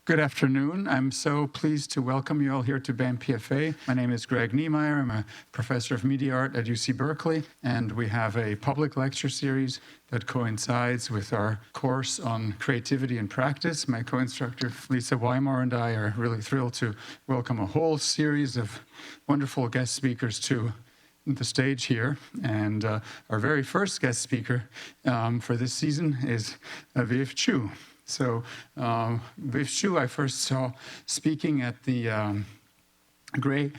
Good afternoon. I'm so pleased to welcome you all here to BAM PFA. My name is Greg Niemeyer. I'm a professor of media art at UC Berkeley, and we have a public lecture series that coincides with our course on creativity and practice. My co-instructor, Lisa Weimar, and I are really thrilled to welcome a whole series of wonderful guest speakers to the stage here. And our very first guest speaker for this season is Viv Qiu. So Viv Qiu I first saw speaking at the Gray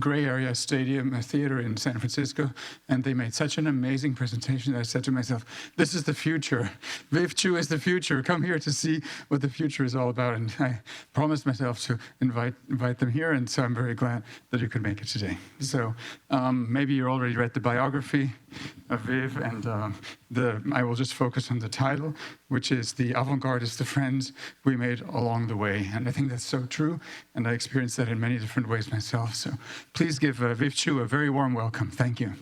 Area Stadium Theater in San Francisco, and they made such an amazing presentation that I said to myself, this is the future. Viv Qiu is the future. Come here to see what the future is all about. And I promised myself to invite them here, and so I'm very glad that you could make it today. So maybe you already read the biography of Viv, and I will just focus on the title, which is The Avant-Garde is the Friends We Made Along the Way. And I think that's so true, and I experienced that in many different ways myself. So please give Viv Qiu a very warm welcome. Thank you.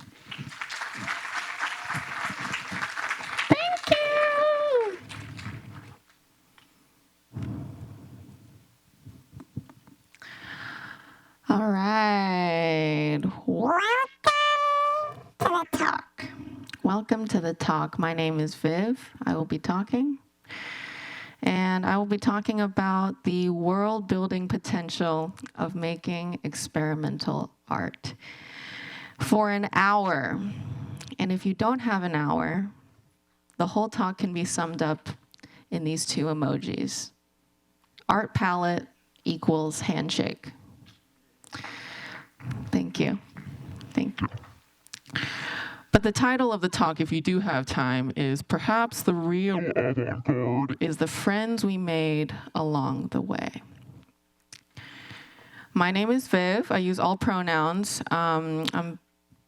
Thank you. All right. Welcome to the talk. Welcome to the talk. My name is Viv. I will be talking. And I will be talking about the world-building potential of making experimental art for an hour. And if you don't have an hour, the whole talk can be summed up in these two emojis. Art palette equals handshake. Thank you. Thank you. But the title of the talk, if you do have time, is perhaps the real avant-garde is the friends we made along the way. My name is Viv. I use all pronouns. I'm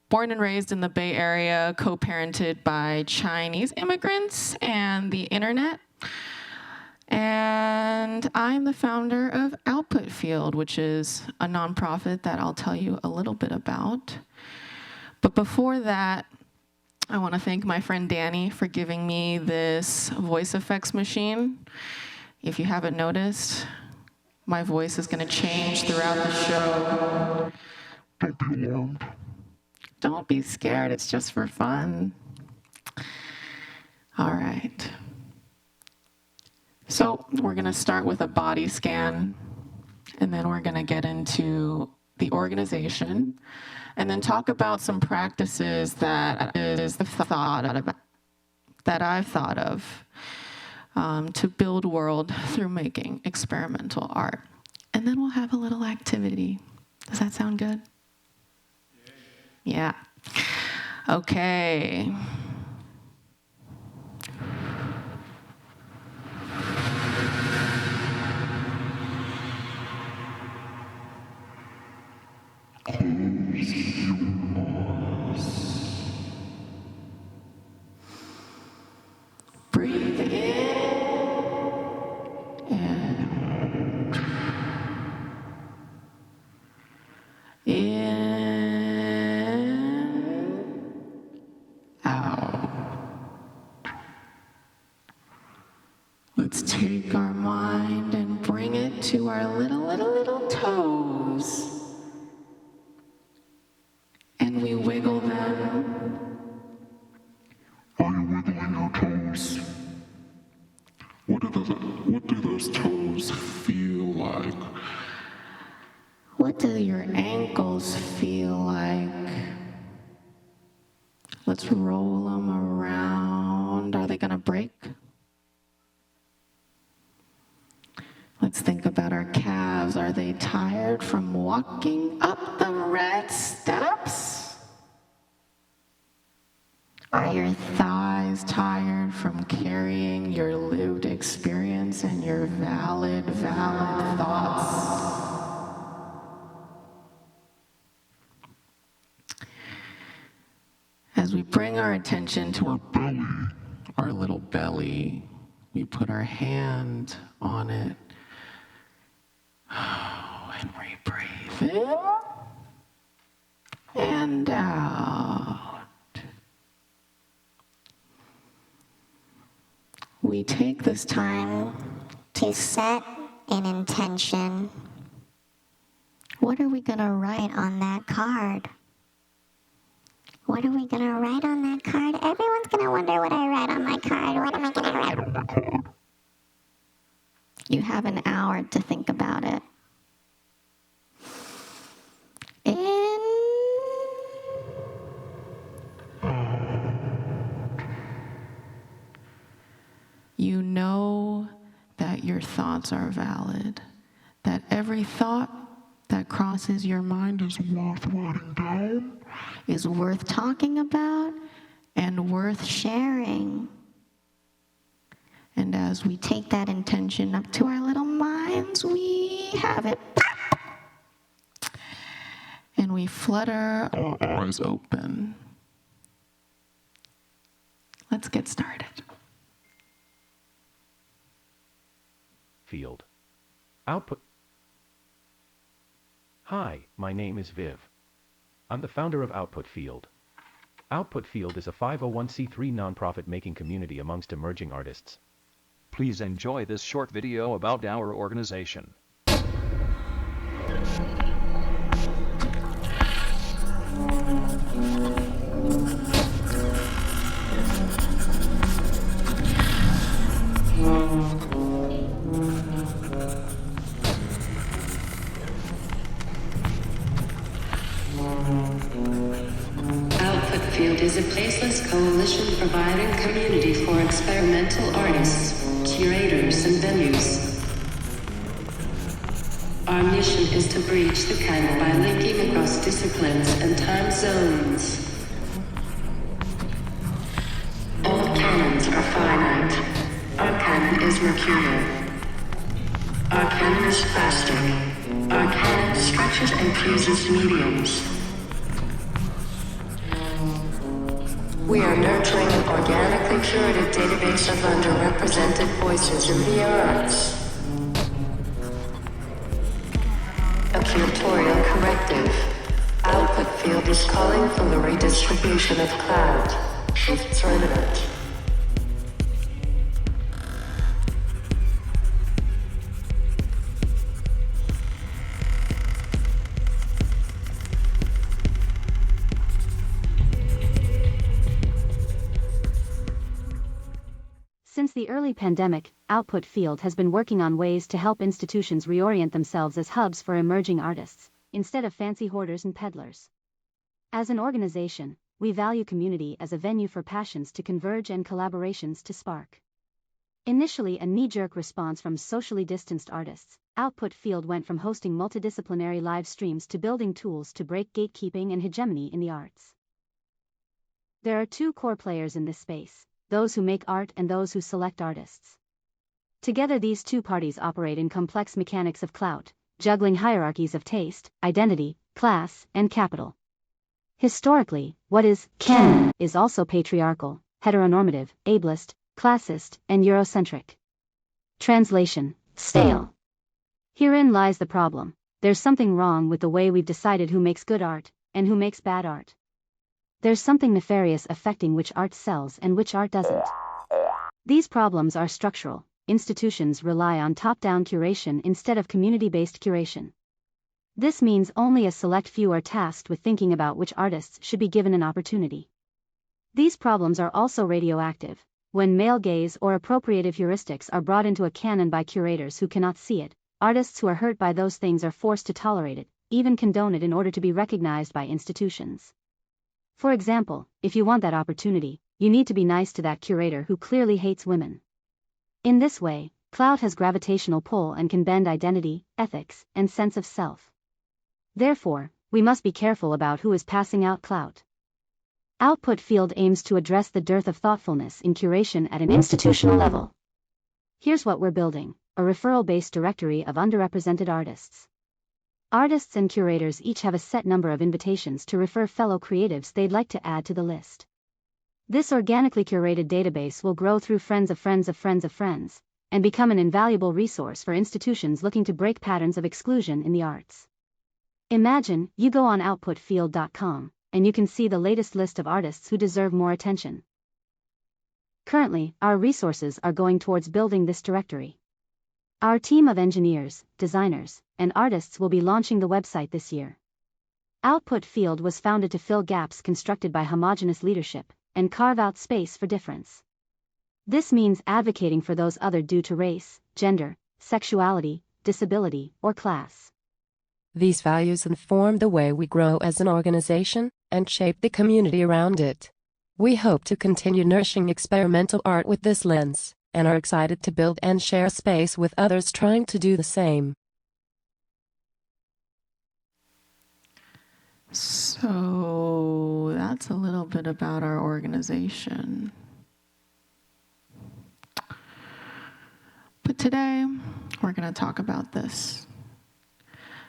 born and raised in the Bay Area, co-parented by Chinese immigrants and the internet. And I'm the founder of Output Field, which is a nonprofit that I'll tell you a little bit about. But before that, I want to thank my friend Danny for giving me this voice effects machine. If you haven't noticed, my voice is going to change throughout the show. Don't be alarmed. Don't be scared, it's just for fun. All right. So we're going to start with a body scan, and then we're going to get into the organization, and then talk about some practices that I've thought of to build world through making experimental art. And then we'll have a little activity. Does that sound good? Yeah. Okay. Breathe in and out. Let's take our mind and bring it to our little toes. And we wiggle them. Are you wiggling your toes? What do those toes feel like? What do your ankles feel like? Let's roll them around. Are they gonna break? Let's think about our calves. Are they tired from walking up the red steps? Are your thighs tired from carrying your lived experience and your valid thoughts? As we bring our attention to our belly, our little belly, we put our hand on it. And we breathe in and out. We take this time to set an intention. What are we going to write on that card? What are we going to write on that card? Everyone's going to wonder what I write on my card. What am I going to write on my card? You have an hour to think about it. And you know that your thoughts are valid, that every thought that crosses your mind is worth writing down, is worth talking about, and worth sharing. And as we take that intention up to our little minds, we have it. And we flutter our arms open. Let's get started. Field. Output. Hi, my name is Viv. I'm the founder of Output Field. Output Field is a 501c3 nonprofit making community amongst emerging artists. Please enjoy this short video about our organization. Output Field is a placeless coalition providing community for experimental artists, curators, and venues. Our mission is to breach the canon by linking across disciplines and time zones. All canons are finite. Our canon is mercurial. Our canon is plastic. Our canon stretches and fuses mediums. We are nurturing an organically curated database of underrepresented voices in the arts. A curatorial corrective. Output Field is calling for the redistribution of clout. Shifts are imminent. Since the early pandemic, Output Field has been working on ways to help institutions reorient themselves as hubs for emerging artists, instead of fancy hoarders and peddlers. As an organization, we value community as a venue for passions to converge and collaborations to spark. Initially a knee-jerk response from socially distanced artists, Output Field went from hosting multidisciplinary live streams to building tools to break gatekeeping and hegemony in the arts. There are two core players in this space: those who make art and those who select artists. Together these two parties operate in complex mechanics of clout, juggling hierarchies of taste, identity, class, and capital. Historically, what is canon is also patriarchal, heteronormative, ableist, classist, and Eurocentric. Translation: stale. Herein lies the problem. There's something wrong with the way we've decided who makes good art, and who makes bad art. There's something nefarious affecting which art sells and which art doesn't. These problems are structural. Institutions rely on top-down curation instead of community-based curation. This means only a select few are tasked with thinking about which artists should be given an opportunity. These problems are also radioactive. When male gaze or appropriative heuristics are brought into a canon by curators who cannot see it, artists who are hurt by those things are forced to tolerate it, even condone it in order to be recognized by institutions. For example, if you want that opportunity, you need to be nice to that curator who clearly hates women. In this way, clout has gravitational pull and can bend identity, ethics, and sense of self. Therefore, we must be careful about who is passing out clout. Output Field aims to address the dearth of thoughtfulness in curation at an institutional level. Here's what we're building: a referral-based directory of underrepresented artists. Artists and curators each have a set number of invitations to refer fellow creatives they'd like to add to the list. This organically curated database will grow through friends of friends of friends of friends, and become an invaluable resource for institutions looking to break patterns of exclusion in the arts. Imagine, you go on outputfield.com, and you can see the latest list of artists who deserve more attention. Currently, our resources are going towards building this directory. Our team of engineers, designers, and artists will be launching the website this year. Output Field was founded to fill gaps constructed by homogeneous leadership and carve out space for difference. This means advocating for those othered due to race, gender, sexuality, disability, or class. These values inform the way we grow as an organization and shape the community around it. We hope to continue nourishing experimental art with this lens, and are excited to build and share space with others trying to do the same. So that's a little bit about our organization. But today, we're going to talk about this.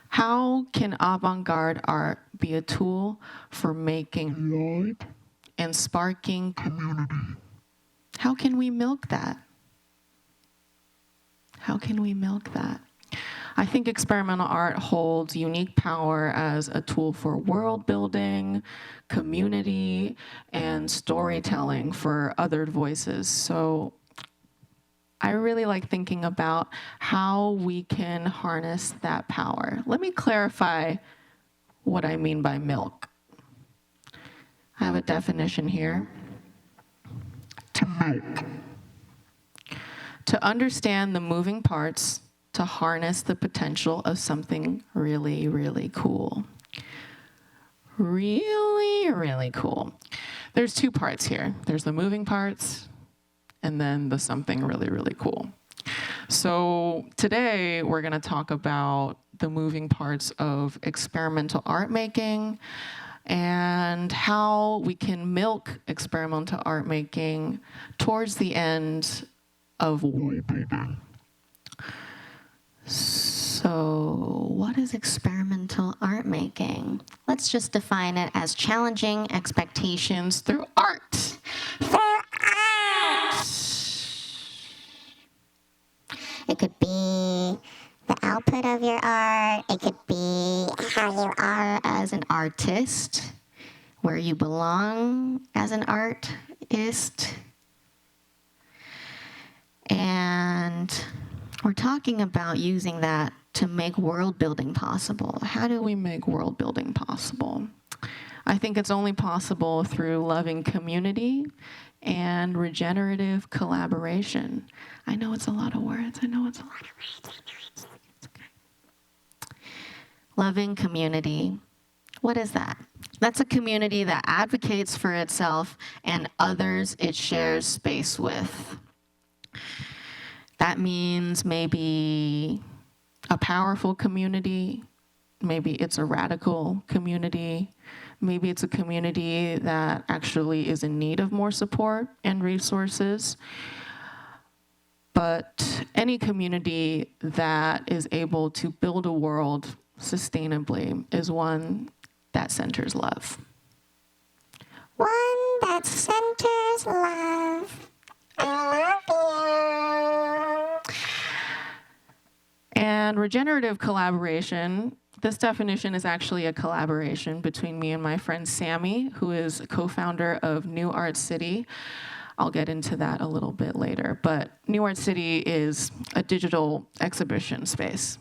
How can avant-garde art be a tool for making light and sparking community? How can we milk that? How can we milk that? I think experimental art holds unique power as a tool for world building, community, and storytelling for othered voices. So I really like thinking about how we can harness that power. Let me clarify what I mean by milk. I have a definition here. To milk. To understand the moving parts, to harness the potential of something really, really cool. Really, really cool. There's two parts here. There's the moving parts, and then the something really, really cool. So today we're going to talk about the moving parts of experimental art making and how we can milk experimental art making towards the end of world building. So what is experimental art making? Let's just define it as challenging expectations through art. For art! It could be the output of your art. It could be how you are As an artist, where you belong as an artist. And we're talking about using that to make world building possible. How do we make world building possible? I think it's only possible through loving community and regenerative collaboration. I know it's a lot of words. It's okay. Loving community. What is that? That's a community that advocates for itself and others it shares space with. That means maybe a powerful community, maybe it's a radical community, maybe it's a community that actually is in need of more support and resources. But any community that is able to build a world sustainably is one that centers love. one that centers love. I love you. And regenerative collaboration, this definition is actually a collaboration between me and my friend Sammy, who is a co-founder of New Art City. I'll get into that a little bit later, but New Art City is a digital exhibition space.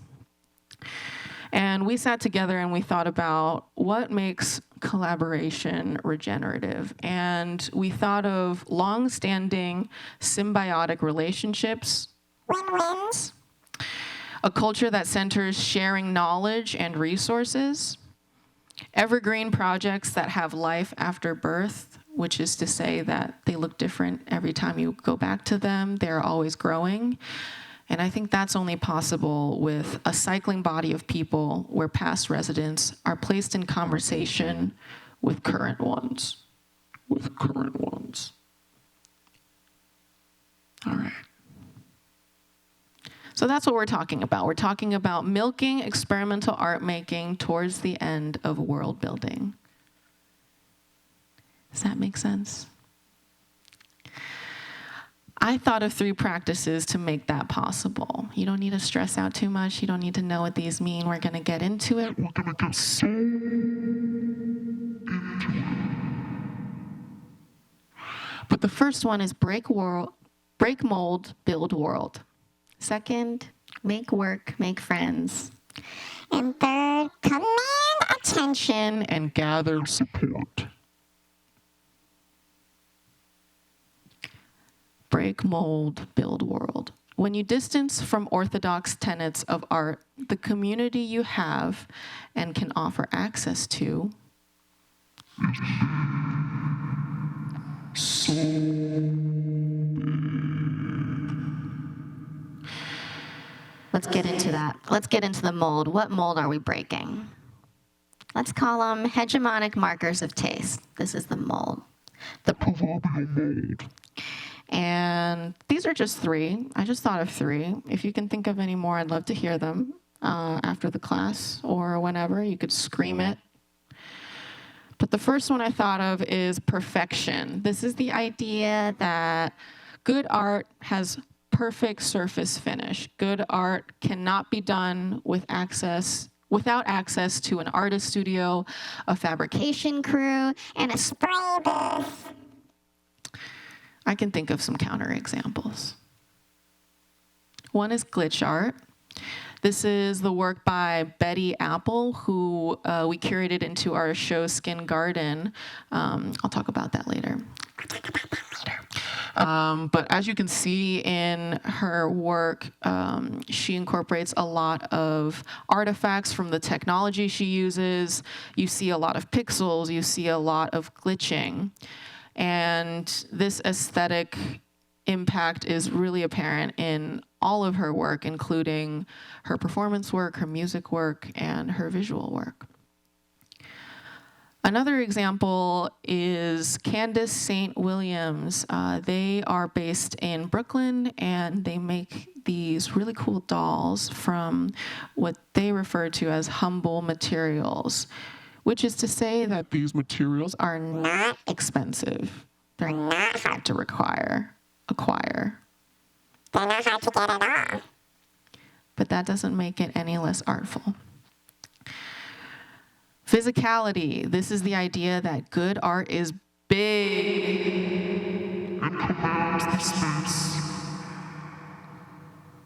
And we sat together and we thought about what makes collaboration regenerative. And we thought of long-standing symbiotic relationships, Win-wins. a culture that centers sharing knowledge and resources, evergreen projects that have life after birth, which is to say that they look different every time you go back to them. They're always growing. And I think that's only possible with a cycling body of people where past residents are placed in conversation with current ones. All right. So that's what we're talking about. We're talking about milking experimental art making towards the end of world building. Does that make sense? I thought of 3 practices to make that possible. You don't need to stress out too much. You don't need to know what these mean. We're going to get into it. We're going to get so into it. But the first one is break mold, build world. Second, make work, make friends. And third, command Attention and gather support. Break mold, build world. When you distance from orthodox tenets of art, the community you have and can offer access to Let's get into that. Let's get into the mold. What mold are we breaking? Let's call them hegemonic markers of taste. This is the mold. The proverbial mold. And these are just 3. I just thought of 3. If you can think of any more, I'd love to hear them after the class or whenever. You could scream it. But the first one I thought of is perfection. This is the idea that good art has perfect surface finish. Good art cannot be done without access to an artist studio, a fabrication crew, and a spray booth. I can think of some counterexamples. One is glitch art. This is the work by Betty Apple, who we curated into our show Skin Garden. I'll talk about that later. But as you can see in her work, she incorporates a lot of artifacts from the technology she uses. You see a lot of pixels, you see a lot of glitching. And this aesthetic impact is really apparent in all of her work, including her performance work, her music work, and her visual work. Another example is Candace St. Williams. They are based in Brooklyn, and they make these really cool dolls from what they refer to as humble materials, which is to say that these materials are not expensive. They're not hard to acquire. They're not hard to get at all. But that doesn't make it any less artful. Physicality. This is the idea that good art is big and commands the space.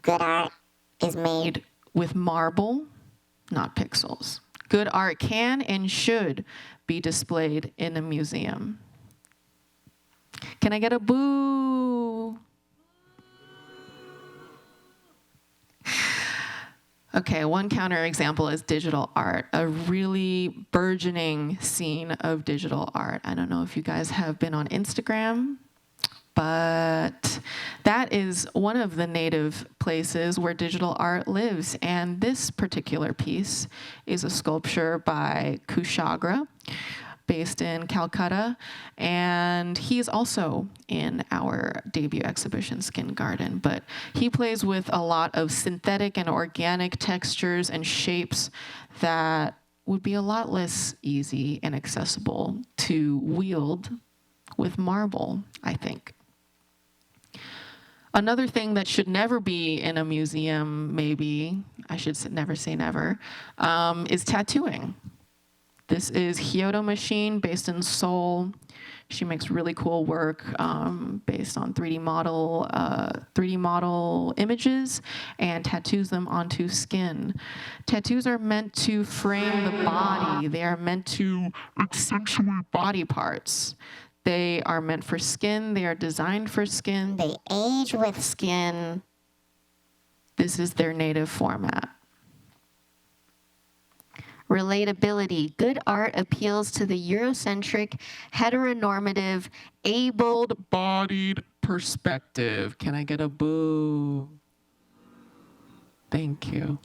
Good art is Made with marble, not pixels. Good art can and should be displayed in a museum. Can I get a boo? Okay, one counterexample is digital art, a really burgeoning scene of digital art. I don't know if you guys have been on Instagram, but that is one of the native places where digital art lives. And this particular piece is a sculpture by Kushagra, based in Calcutta, and he's also in our debut exhibition, Skin Garden, but he plays with a lot of synthetic and organic textures and shapes that would be a lot less easy and accessible to wield with marble, I think. Another thing that should never be in a museum, maybe, I should never say never, is tattooing. This is Hyodo Machine, based in Seoul. She makes really cool work based on 3D model images and tattoos them onto skin. Tattoos are meant to frame the body. They are meant to accentuate body parts. They are meant for skin. They are designed for skin. They age with skin. This is their native format. Relatability. Good art appeals to the Eurocentric, heteronormative, able-bodied perspective. Can I get a boo? Thank you.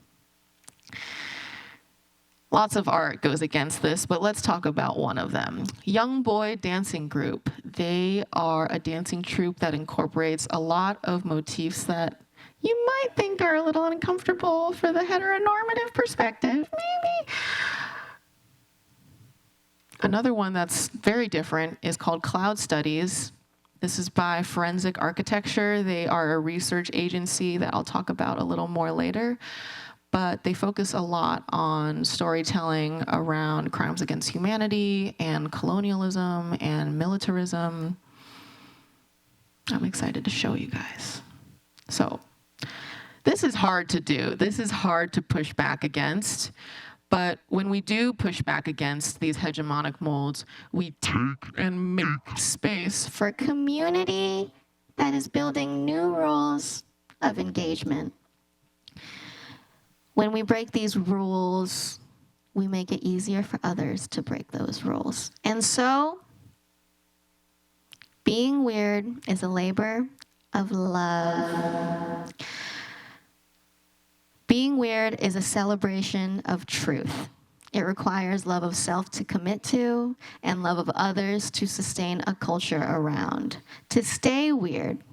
Lots of art goes against this, but let's talk about one of them. Young Boy Dancing Group. They are a dancing troupe that incorporates a lot of motifs that you might think are a little uncomfortable for the heteronormative perspective, maybe. Another one that's very different is called Cloud Studies. This is by Forensic Architecture. They are a research agency that I'll talk about a little more later, but they focus a lot on storytelling around crimes against humanity and colonialism and militarism. I'm excited to show you guys. So, This is hard to do. This is hard to push back against. But when we do push back against these hegemonic molds, we take and make space For community that is building new rules of engagement. When we break these rules, we make it easier for others to break those rules. And so, being weird is a labor of love. Being weird is a celebration of truth. It requires love of self to commit to and love of others to sustain a culture around. To stay weird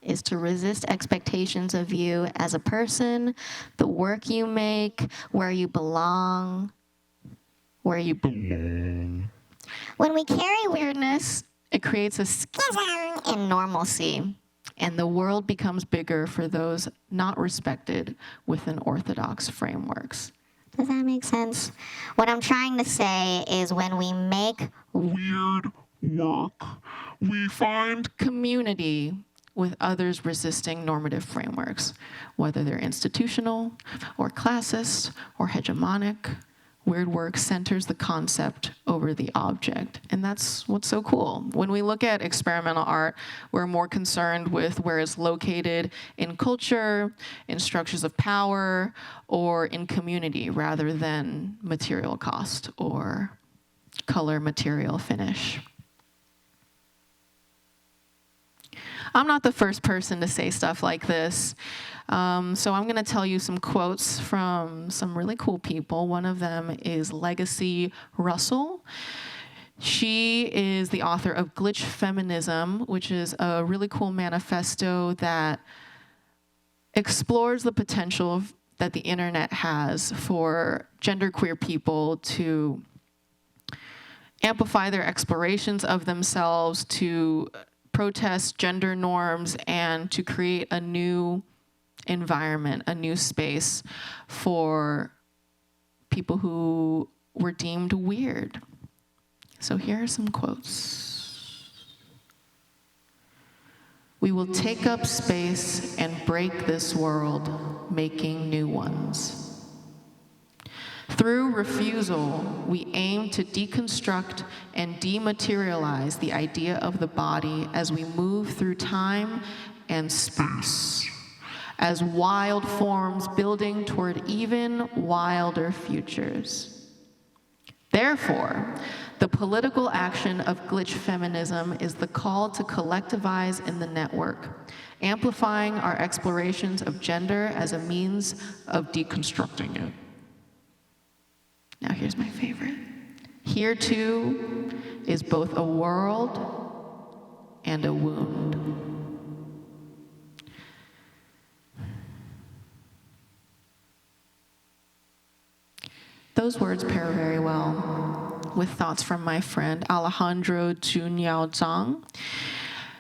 is to resist expectations of you as a person, the work you make, where you belong, When we carry weirdness, it creates a schism in normalcy, and the world becomes bigger for those not respected within orthodox frameworks. does that make sense? What I'm trying to say is when we make Weird work, we find community with others resisting normative frameworks, whether they're institutional or classist or hegemonic. Weird work centers the concept over the object. And that's what's so cool. When we look at experimental art, we're more concerned with where it's located in culture, in structures of power, or in community, rather than material cost or color, material, finish. I'm not the first person to say stuff like this. So I'm going to tell you some quotes from some really cool people. One of them is Legacy Russell. She is the author of Glitch Feminism, which is a really cool manifesto that explores the potential that the internet has for genderqueer people to amplify their explorations of themselves, to protest gender norms, and to create a new environment, a new space for people who were deemed weird. So here are some quotes. We will take up space and break this world, making new ones. Through refusal, we aim to deconstruct and dematerialize the idea of the body as we move through time and space, as wild forms building toward even wilder futures. Therefore, the political action of glitch feminism is the call to collectivize in the network, amplifying our explorations of gender as a means of deconstructing it. Now here's my favorite. Here too is both a world and a wound. Those words pair very well with thoughts from my friend Alejandro Junyao Zhang.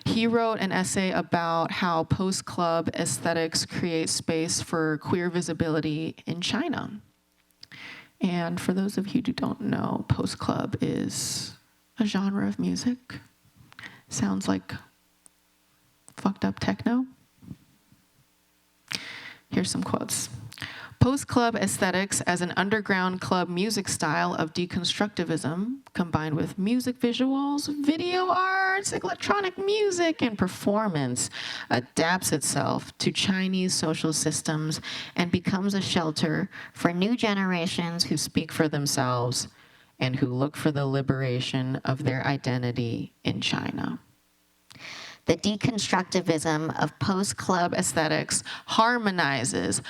He wrote an essay about how post-club aesthetics create space for queer visibility in China. And for those of you who don't know, post-club is a genre of music. Sounds like fucked up techno. Here's some quotes. Post-club aesthetics as an underground club music style of deconstructivism, combined with music visuals, video arts, electronic music, and performance, adapts itself to Chinese social systems and becomes a shelter for new generations who speak for themselves and who look for the liberation of their identity in China. The deconstructivism of post-club aesthetics harmonizes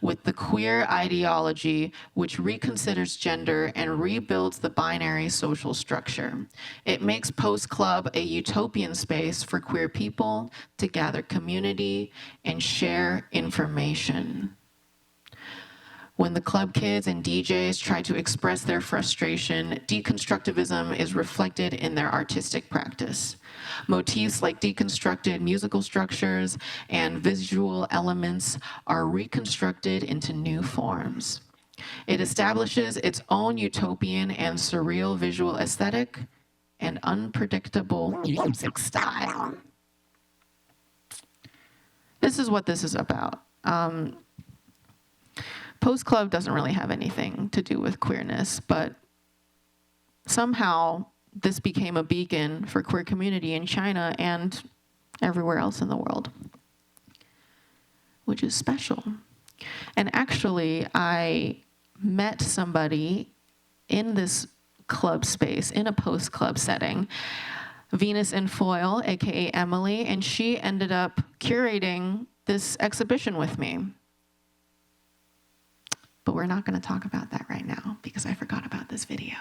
with the queer ideology which reconsiders gender and rebuilds the binary social structure. It makes post-club a utopian space for queer people to gather community and share information. When the club kids and DJs try to express their frustration, deconstructivism is reflected in their artistic practice. Motifs like deconstructed musical structures and visual elements are reconstructed into new forms. It establishes its own utopian and surreal visual aesthetic and unpredictable music style. this is what this is about. Post Club doesn't really have anything to do with queerness, but somehow this became a beacon for queer community in China and everywhere else in the world, which is special. And actually, I met somebody in this club space, in a post-club setting, Venus in Foil, aka Emily, and she ended up curating this exhibition with me. But we're not going to talk about that right now because I forgot about this video.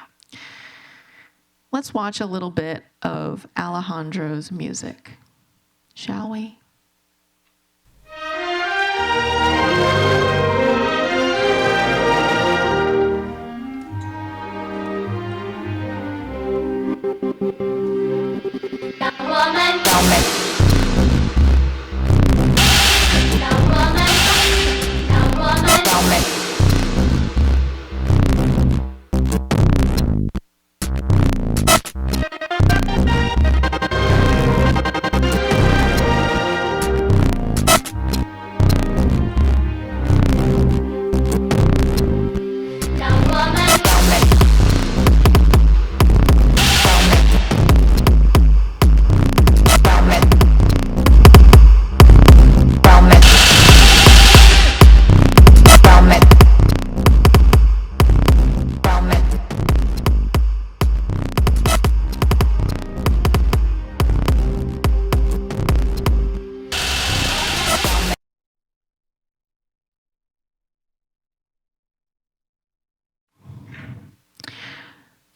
Let's watch a little bit of Alejandro's music, shall we?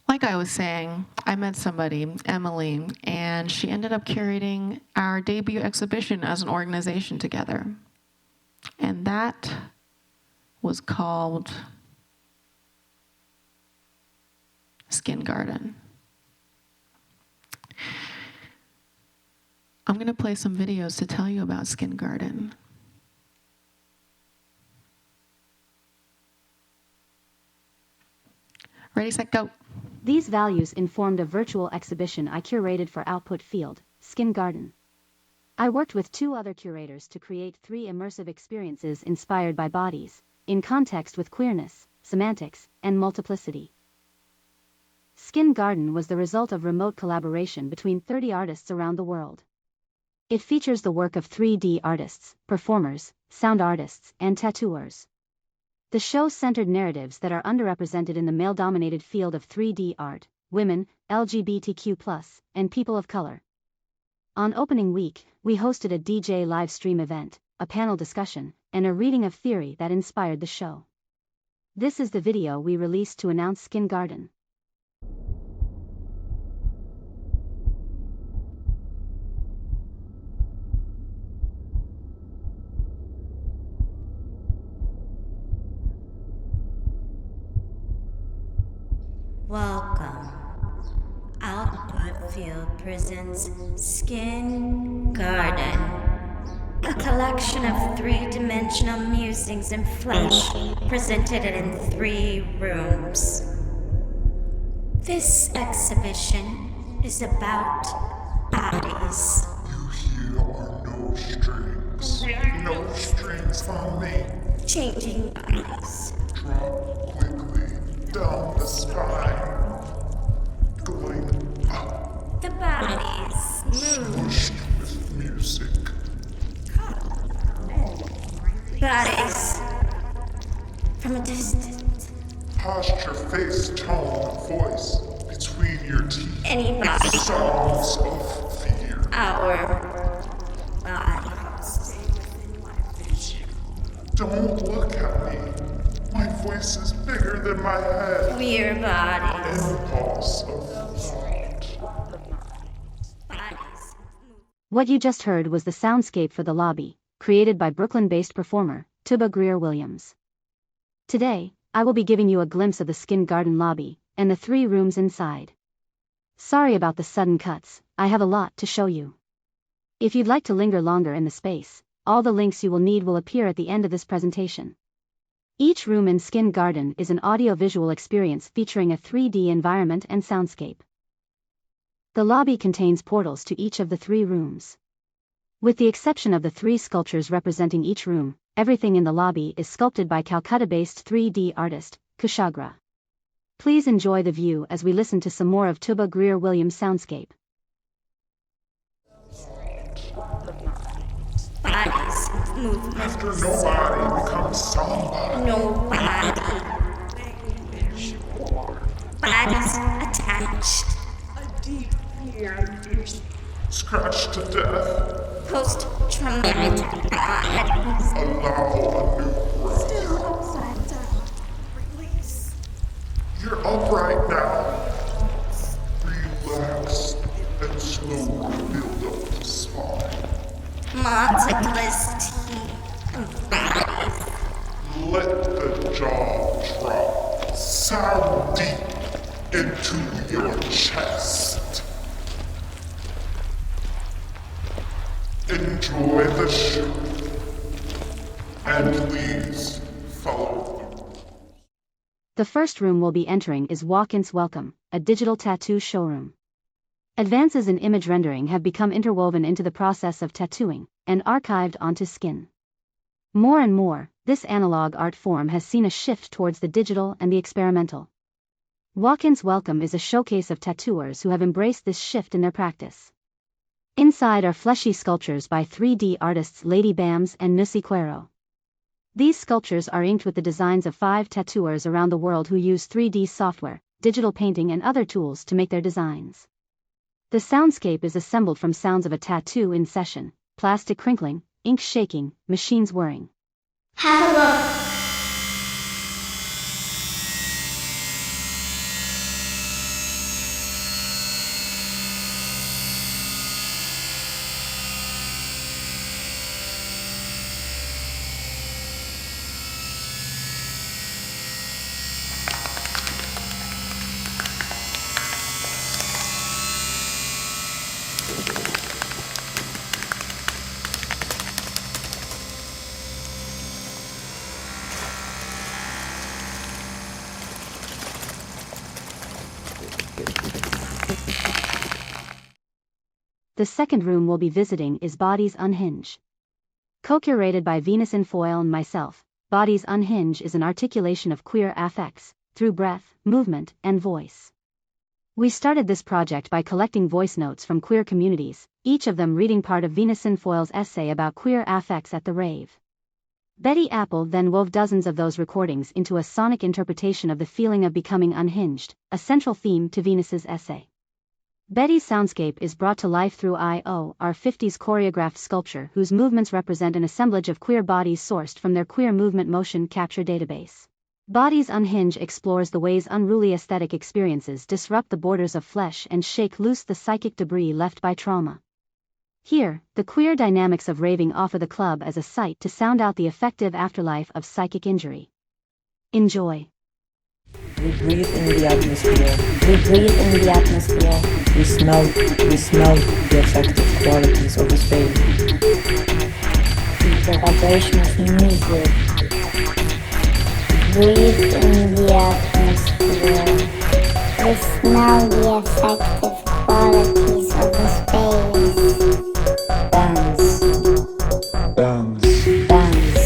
Like I was saying, I met somebody, Emily, and she ended up curating our debut exhibition as an organization together. And that was called Skin Garden. I'm going to play some videos to tell you about Skin Garden. Ready, set, go. These values informed a virtual exhibition I curated for Output Field, Skin Garden. I worked with 2 other curators to create 3 immersive experiences inspired by bodies, in context with queerness, semantics, and multiplicity. Skin Garden was the result of remote collaboration between 30 artists around the world. It features the work of 3D artists, performers, sound artists, and tattooers. The show centered narratives that are underrepresented in the male-dominated field of 3D art: women, LGBTQ+, and people of color. On opening week, we hosted a DJ live stream event, a panel discussion, and a reading of theory that inspired the show. This is the video we released to announce Skin Garden. Welcome. Output Field presents Skin Garden, a collection of 3-dimensional musings in flesh presented in 3 rooms. This exhibition is about bodies. Here are no strings. No strings on me. Changing bodies. Drop quickly down the spine. Going up. The bodies move. Pushed with music. Bodies from a distance. Posture, face, tone, voice between your teeth. Any body. Sounds of fear. Our bodies. Don't look at me. My voice is bigger than my head. We're bodies. Impulse of thought. Bodies. What you just heard was the soundscape for the lobby, created by Brooklyn-based performer, Tuba Greer-Williams. Today, I will be giving you a glimpse of the Skin Garden lobby, and the 3 rooms inside. Sorry about the sudden cuts, I have a lot to show you. If you'd like to linger longer in the space, all the links you will need will appear at the end of this presentation. Each room in Skin Garden is an audio-visual experience featuring a 3D environment and soundscape. The lobby contains portals to each of the 3 rooms. With the exception of the 3 sculptures representing each room, everything in the lobby is sculpted by Calcutta-based 3D artist, Kushagra. Please enjoy the view as we listen to some more of Tuba Greer-Williams' soundscape. Bodies, movements. After nobody becomes somebody. Nobody. Bodies attached. Scratched to death. Post-traumatic bodies. Allow a new growth. Still upside down. Release. You're upright now. Relax and slowly build up the spine. Multiplicity of bodies. Let the jaw drop. Sound deep into your chest. Enjoy the show. And please follow the rules. The first room we'll be entering is Walk-In's Welcome, a digital tattoo showroom. Advances in image rendering have become interwoven into the process of tattooing, and archived onto skin. More and more, this analog art form has seen a shift towards the digital and the experimental. Walk-In's Welcome is a showcase of tattooers who have embraced this shift in their practice. Inside are fleshy sculptures by 3D artists Lady Bams and Nusi Cuero. These sculptures are inked with the designs of 5 tattooers around the world who use 3D software, digital painting and other tools to make their designs. The soundscape is assembled from sounds of a tattoo in session, plastic crinkling, ink shaking, machines whirring. Have a look. The second room we'll be visiting is Bodies Unhinge. Co-curated by Venus in Foil and myself, Bodies Unhinge is an articulation of queer affects, through breath, movement, and voice. We started this project by collecting voice notes from queer communities, each of them reading part of Venus in Foil's essay about queer affects at the rave. Betty Apple then wove dozens of those recordings into a sonic interpretation of the feeling of becoming unhinged, a central theme to Venus's essay. Betty's soundscape is brought to life through I.O., our 50s choreographed sculpture whose movements represent an assemblage of queer bodies sourced from their queer movement motion capture database. Bodies Unhinge explores the ways unruly aesthetic experiences disrupt the borders of flesh and shake loose the psychic debris left by trauma. Here, the queer dynamics of raving offer the club as a site to sound out the effective afterlife of psychic injury. Enjoy. We breathe in the atmosphere. We breathe in the atmosphere. We smell the effective qualities of the space. The vibration of music. Breathe in the atmosphere. We smell the effective qualities of the space. Dance.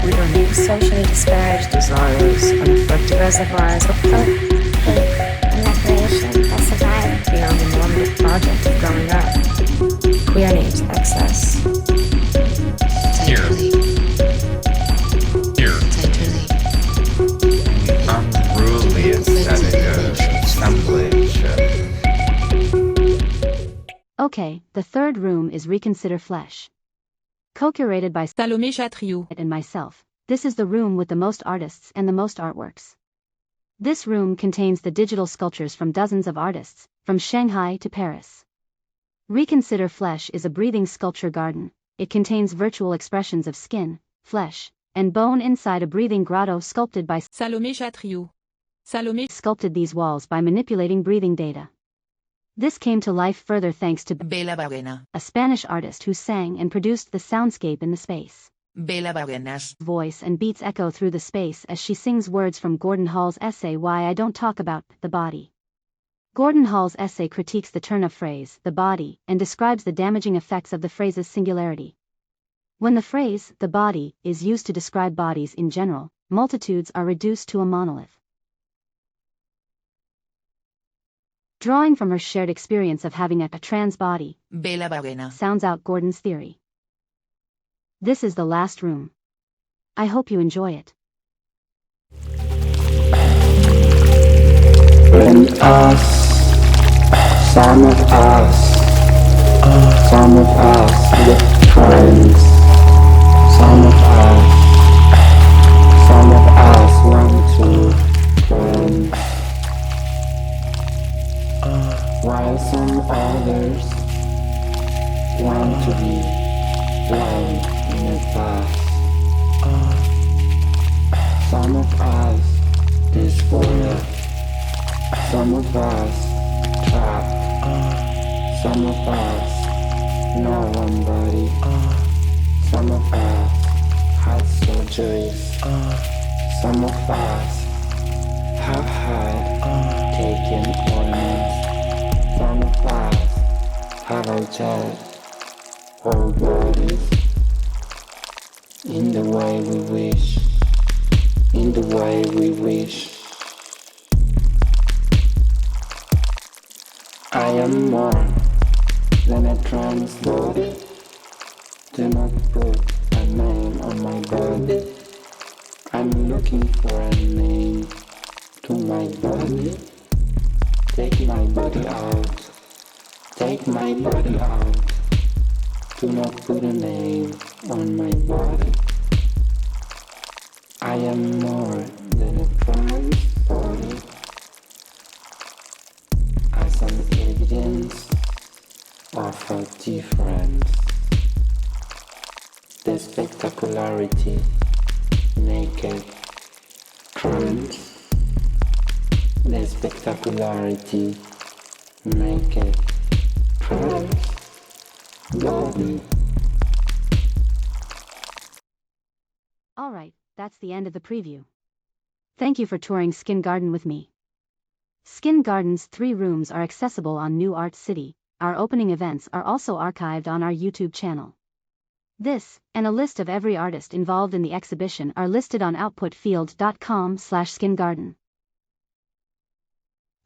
We remove socially disparaged desires and effective reservoirs of hope. Immigration as a violence. Beyond the normative project of growing up. Queer needs access. Unruly aesthetic of assemblage. Okay, the third room is Reconsider Flesh. Co-curated by Salomé Chatriou and myself, this is the room with the most artists and the most artworks. This room contains the digital sculptures from dozens of artists, from Shanghai to Paris. Reconsider Flesh is a breathing sculpture garden. It contains virtual expressions of skin, flesh, and bone inside a breathing grotto sculpted by Salomé Chatriou. Salomé sculpted these walls by manipulating breathing data. This came to life further thanks to Bella Barrena, a Spanish artist who sang and produced the soundscape in the space. Bella Barrena's voice and beats echo through the space as she sings words from Gordon Hall's essay Why I Don't Talk About the Body. Gordon Hall's essay critiques the turn of phrase, the body, and describes the damaging effects of the phrase's singularity. When the phrase, the body, is used to describe bodies in general, multitudes are reduced to a monolith. Drawing from her shared experience of having a trans body, Bella Barrena. sounds out Gordon's theory. This is the last room. I hope you enjoy it. When some of us with friends, some of us want to friends, while some others want to be blind in the past. Some of us despair. Some of us trapped, some of us know one body, some of us had surgeries, some of us have had taken ornaments, some of us have altered our bodies in the way we wish, in the way we wish. I am more than a trans body. Do not put a name on my body. I'm looking for a name to my body. Take my body out. Take my body out. Do not put a name on my body. I am more than a trans body. As an evidence of a difference, the spectacularity naked trans, the spectacularity naked trans body. Alright, that's the end of the preview. Thank you for touring Skin Garden with me. Skin Garden's 3 rooms are accessible on New Art City. Our opening events are also archived on our YouTube channel. This, and a list of every artist involved in the exhibition are listed on outputfield.com/skingarden.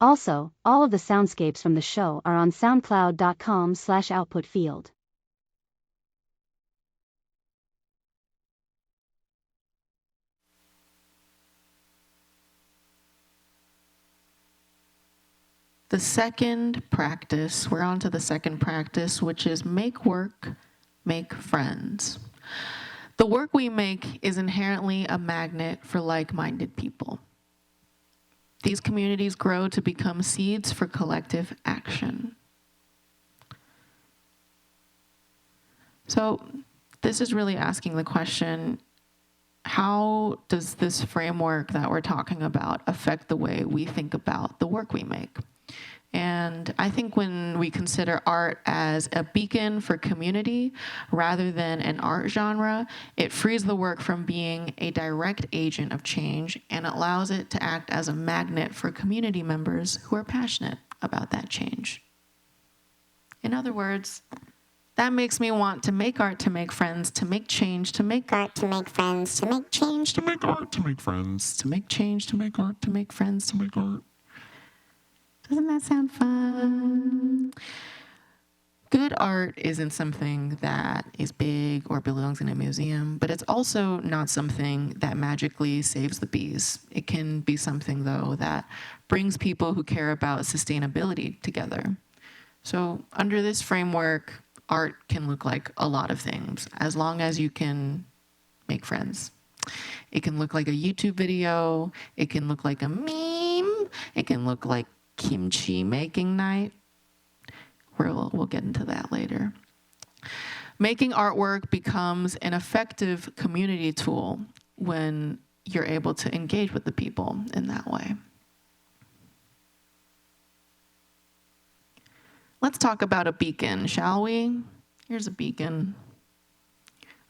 Also, all of the soundscapes from the show are on soundcloud.com/outputfield. The second practice, we're on to the second practice, which is make work, make friends. The work we make is inherently a magnet for like-minded people. These communities grow to become seeds for collective action. So this is really asking the question, how does this framework that we're talking about affect the way we think about the work we make? And I think when we consider art as a beacon for community rather than an art genre, it frees the work from being a direct agent of change and allows it to act as a magnet for community members who are passionate about that change. In other words, that makes me want to make art, to make friends, to make change, to make art, to make friends, to make change, to make art, To make friends. to make change, to make art, to make friends, To make art. Doesn't that sound fun? Good art isn't something that is big or belongs in a museum, but it's also not something that magically saves the bees. It can be something, though, that brings people who care about sustainability together. So under this framework, art can look like a lot of things, as long as you can make friends. It can look like a YouTube video. It can look like a meme. It can look like kimchi making night. We'll get into that later. Making artwork becomes an effective community tool when you're able to engage with the people in that way. Let's talk about a beacon, shall we? Here's a beacon.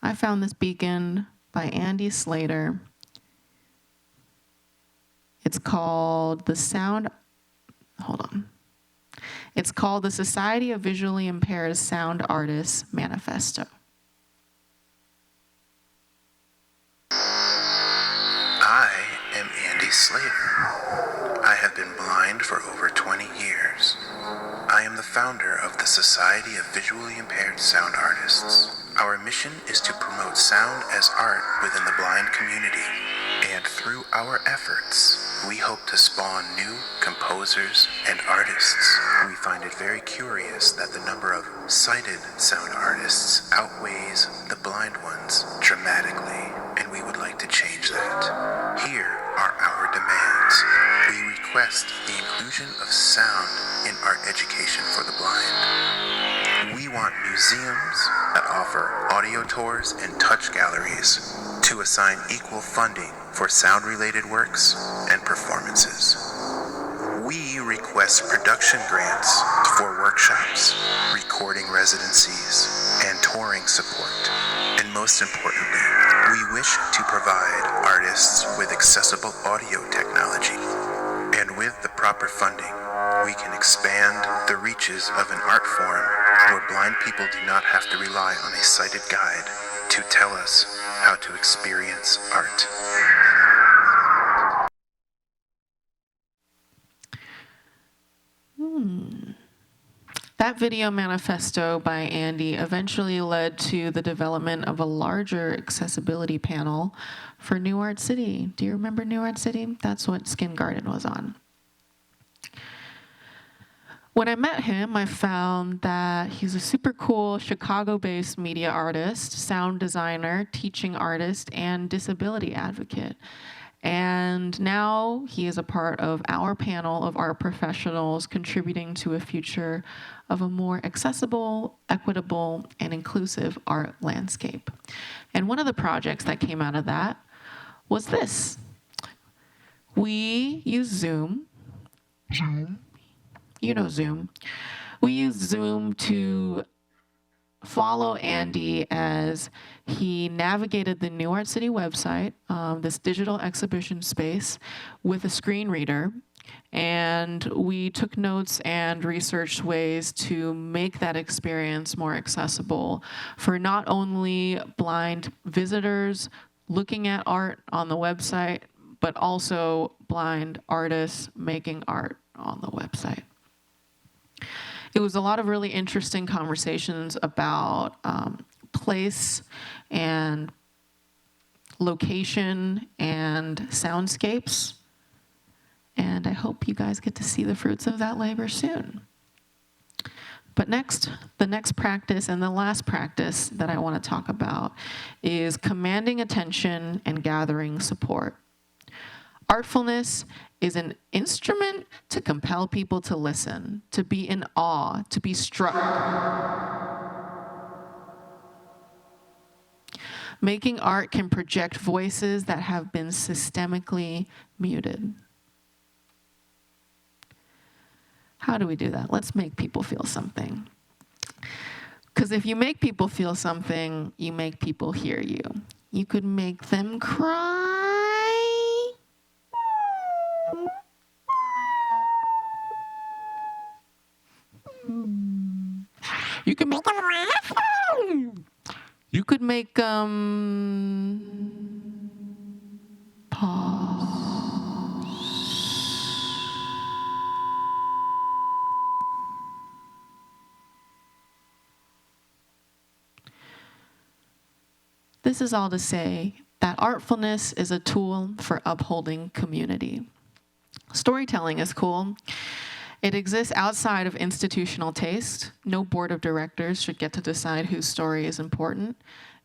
I found this beacon by Andy Slater. It's called The Sound. Hold on. It's called the Society of Visually Impaired Sound Artists Manifesto. I am Andy Slater. I have been blind for over 20 years. I am the founder of the Society of Visually Impaired Sound Artists. Our mission is to promote sound as art within the blind community, and through our efforts, we hope to spawn new composers and artists. We find it very curious that the number of sighted sound artists outweighs the blind ones dramatically, and we would like to change that. Here are our demands. We request the inclusion of sound in art education for the blind. We want museums that offer audio tours and touch galleries to assign equal funding for sound-related works and performances. We request production grants for workshops, recording residencies, and touring support. And most importantly, we wish to provide artists with accessible audio technology. And with the proper funding, we can expand the reaches of an art form where blind people do not have to rely on a sighted guide to tell us how to experience art. That video manifesto by Andy eventually led to the development of a larger accessibility panel for New Art City. Do you remember New Art City? That's what Skin Garden was on. When I met him, I found that he's a super cool Chicago-based media artist, sound designer, teaching artist, and disability advocate. And now he is a part of our panel of art professionals contributing to a future of a more accessible, equitable, and inclusive art landscape. And one of the projects that came out of that was this. We use Zoom. You know Zoom. We use Zoom to follow Andy as he navigated the New Art City website, this digital exhibition space, with a screen reader. And we took notes and researched ways to make that experience more accessible for not only blind visitors looking at art on the website, but also blind artists making art on the website. It was a lot of really interesting conversations about place and location and soundscapes. And I hope you guys get to see the fruits of that labor soon. But next, the next practice and the last practice that I want to talk about is commanding attention and gathering support. Artfulness is an instrument to compel people to listen, to be in awe, to be struck. Making art can project voices that have been systemically muted. How do we do that? Let's make people feel something. Because if you make people feel something, you make people hear you. You could make them cry. You can make them laugh. You could make pause. This is all to say that artfulness is a tool for upholding community. Storytelling is cool. It exists outside of institutional taste. No board of directors should get to decide whose story is important.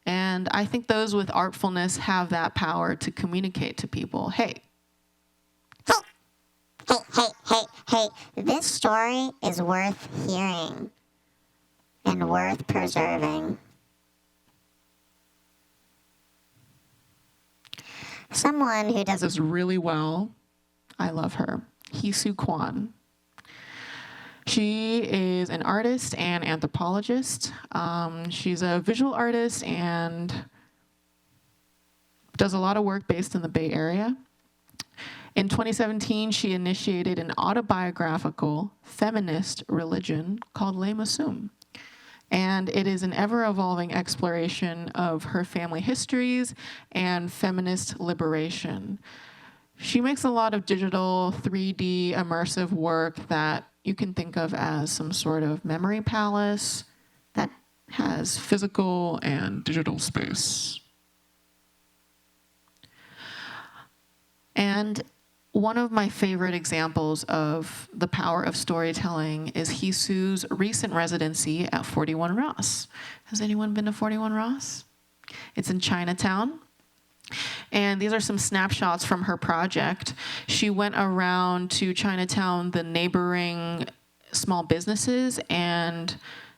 And I think those with artfulness have that power to communicate to people, hey, this story is worth hearing and worth preserving. Someone who does this really well, I love her, Hee-Soo Kwan. She is an artist and anthropologist. She's a visual artist and does a lot of work based in the Bay Area. In 2017, she initiated an autobiographical feminist religion called Lema Sum. And it is an ever-evolving exploration of her family histories and feminist liberation. She makes a lot of digital 3D immersive work that you can think of as some sort of memory palace that has physical and digital space. And one of my favorite examples of the power of storytelling is Hisu's recent residency at 41 Ross. Has anyone been to 41 Ross? It's in Chinatown. And these are some snapshots from her project. She went around to Chinatown, the neighboring small businesses, and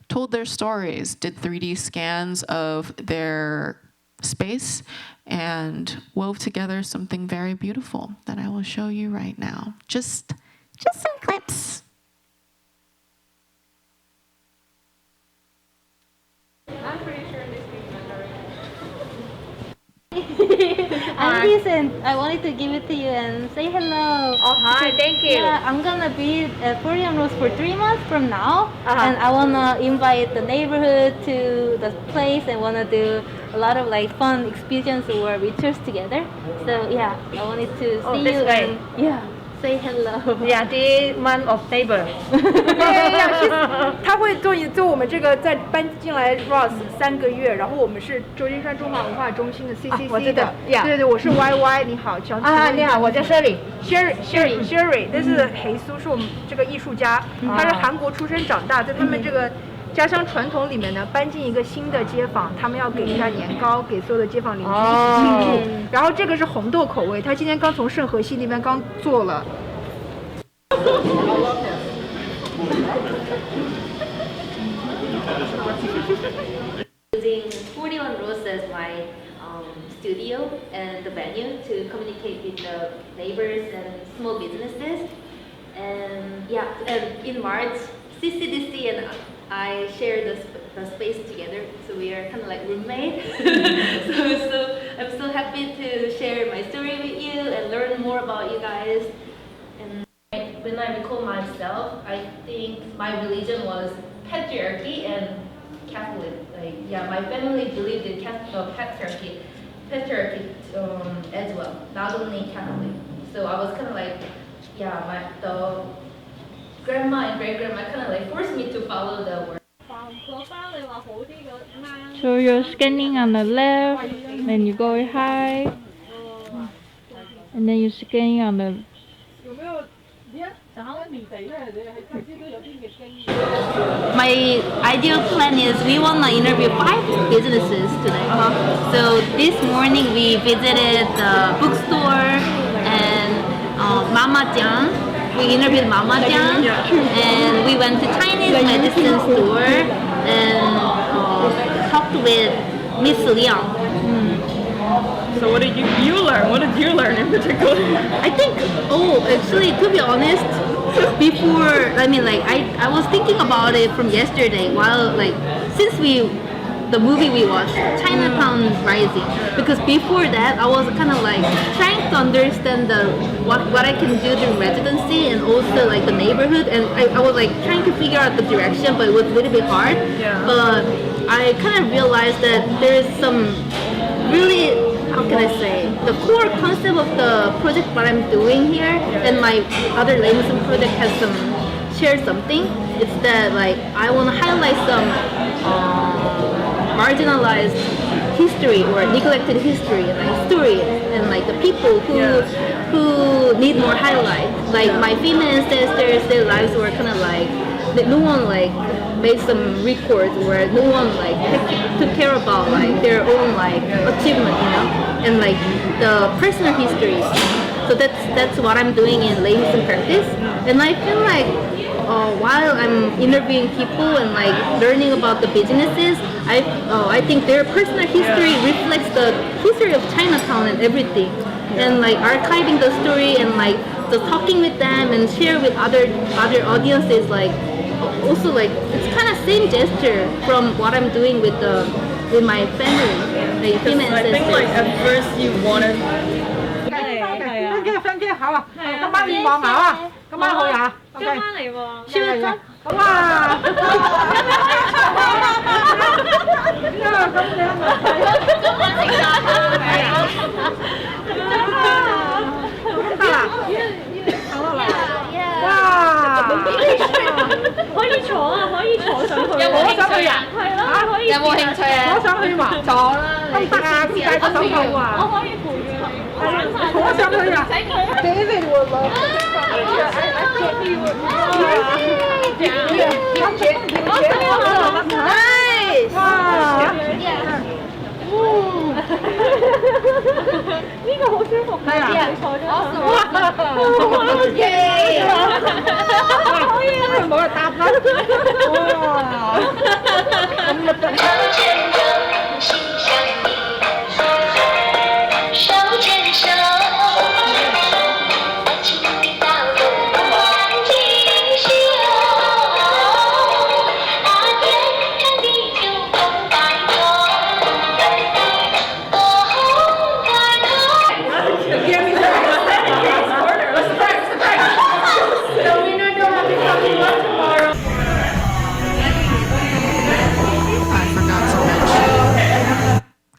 told their stories, did 3D scans of their space, and wove together something very beautiful that I will show you right now. Just some clips. I'm pretty sure this is I'm decent. I wanted to give it to you and say hello. Oh, hi, thank you. Yeah, I'm gonna be at 41 Ross for 3 months from now, and I wanna invite the neighborhood to the place and wanna do a lot of like fun experiences where we choose together. So yeah, I wanted to see you and say hello. Yeah, the month of neighbor. 他会做我们这个在搬进来 Ross 3个月，然后我们是旧金山中华文化中心的 CCC 的。对对，我是 YY， 你好，乔。你好，我叫 Sherry。Sherry， 这是黑苏，是我们这个艺术家，他是韩国出生长大，在他们这个家乡传统里面呢，搬进一个新的街坊，他们要给一下年糕，给所有的街坊邻居一起庆祝。然后这个是红豆口味，他今天刚从圣荷西那边刚做了。Using 41 Ross as my studio and the venue to communicate with the neighbors and small businesses. And yeah, and in March, CCDC and I share the space together, so we are kind of like roommates. so I'm so happy to share my story with you and learn more about you guys. And when I recall myself, I think my religion was patriarchy and Catholic. Like, yeah, my family believed in patriarchy as well, not only Catholic. So I was kind of like, yeah, the grandma and great-grandma kind of like forced me to follow the word. So you're scanning on the left, then you go high, and then you're scanning on the. My ideal plan is we want to interview 5 businesses today. So this morning we visited the bookstore and Mama Jiang. We interviewed Mama Jiang, and we went to Chinese medicine store and talked with Miss Liang. So what did you learn? What did you learn in particular? I think, actually, to be honest, before, I mean, like, I was thinking about it from yesterday while, like, since the movie we watched, Chinatown Rising, because before that, I was kind of, like, trying to understand what I can do during residency and also, like, the neighborhood, and I was, like, trying to figure out the direction, but it was a little bit hard, but I kind of realized that there is some really, how can I say, the core concept of the project what I'm doing here and my other Lamison project has shared something. It's that like I want to highlight some marginalized history or neglected history, like stories and like the people who need more highlight. Like my female ancestors, their lives were kind of like no one like made some records where no one like took care about like their own like achievement, you know, and like the personal histories. So that's what I'm doing in Lamison practice, and I feel like while I'm interviewing people and like learning about the businesses, I think their personal history reflects the history of Chinatown and everything, and like archiving the story and like the talking with them and share with other audiences like. Also, like it's kind of same gesture from what I'm doing with my family. Like, I think like at first you wanted. Thank you. 好啊，今晚願望下啊，今晚去啊，今晚嚟喎，係啊，好啊，咁樣啊，中文食晒係啊，咁得啦，好啊，哇，可以坐啊，可以坐上去，有冇興趣啊？係咯，可以，有冇興趣啊？我想去嘛，坐啦，得唔得啊？戴個手套啊，我可以陪住你，我想去啊，David would love nice， 哇，呢個好舒服，係啊，坐咗，哇，OK，可以啊，冇人答啦，哇，咁啊真係。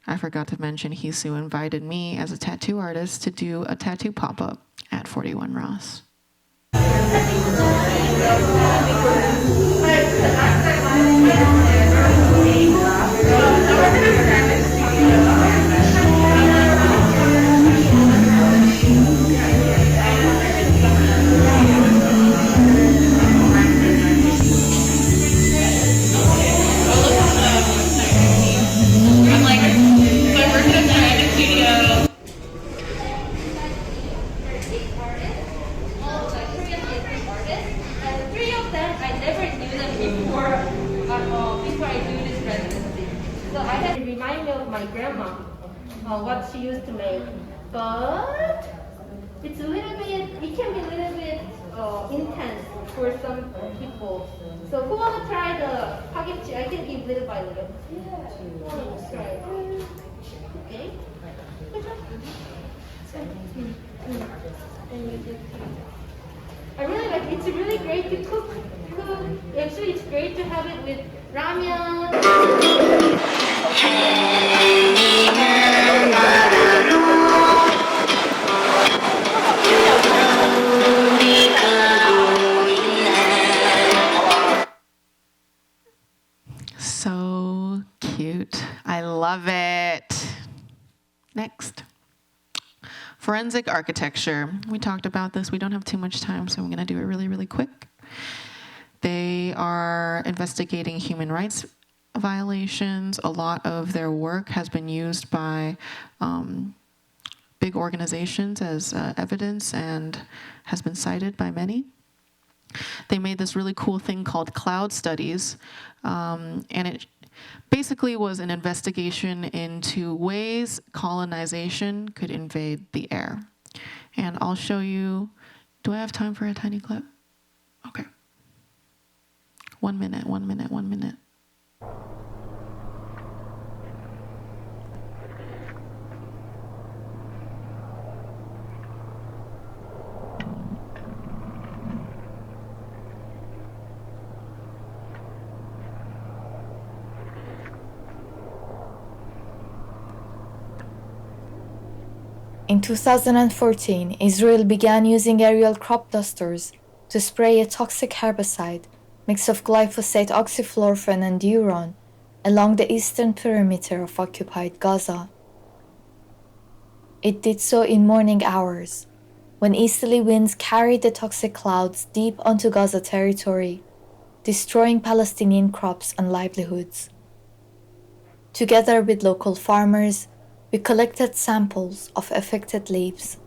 I forgot to mention Hisu invited me as a tattoo artist to do a tattoo pop-up at 41 Ross. What she used to make, but it's a little bit, it can be a little bit intense for some people. So who want to try the pocket chip? I can give little by little. Who want to try? Okay. Good job. I really like it. It's really great to cook. Actually, it's great to have it with ramen. So cute. I love it. Next. Forensic architecture. We talked about this. We don't have too much time, so I'm going to do it really, really quick. They are investigating human rights violations. A lot of their work has been used by big organizations as evidence and has been cited by many. They made this really cool thing called cloud studies, and it basically was an investigation into ways colonization could invade the air. And I'll show you, do I have time for a tiny clip? Okay. 1 minute, 1 minute, 1 minute. In 2014, Israel began using aerial crop dusters to spray a toxic herbicide, mix of glyphosate, oxyflorophene, and duron, along the eastern perimeter of occupied Gaza. It did so in morning hours, when easterly winds carried the toxic clouds deep onto Gaza territory, destroying Palestinian crops and livelihoods. Together with local farmers, we collected samples of affected leaves.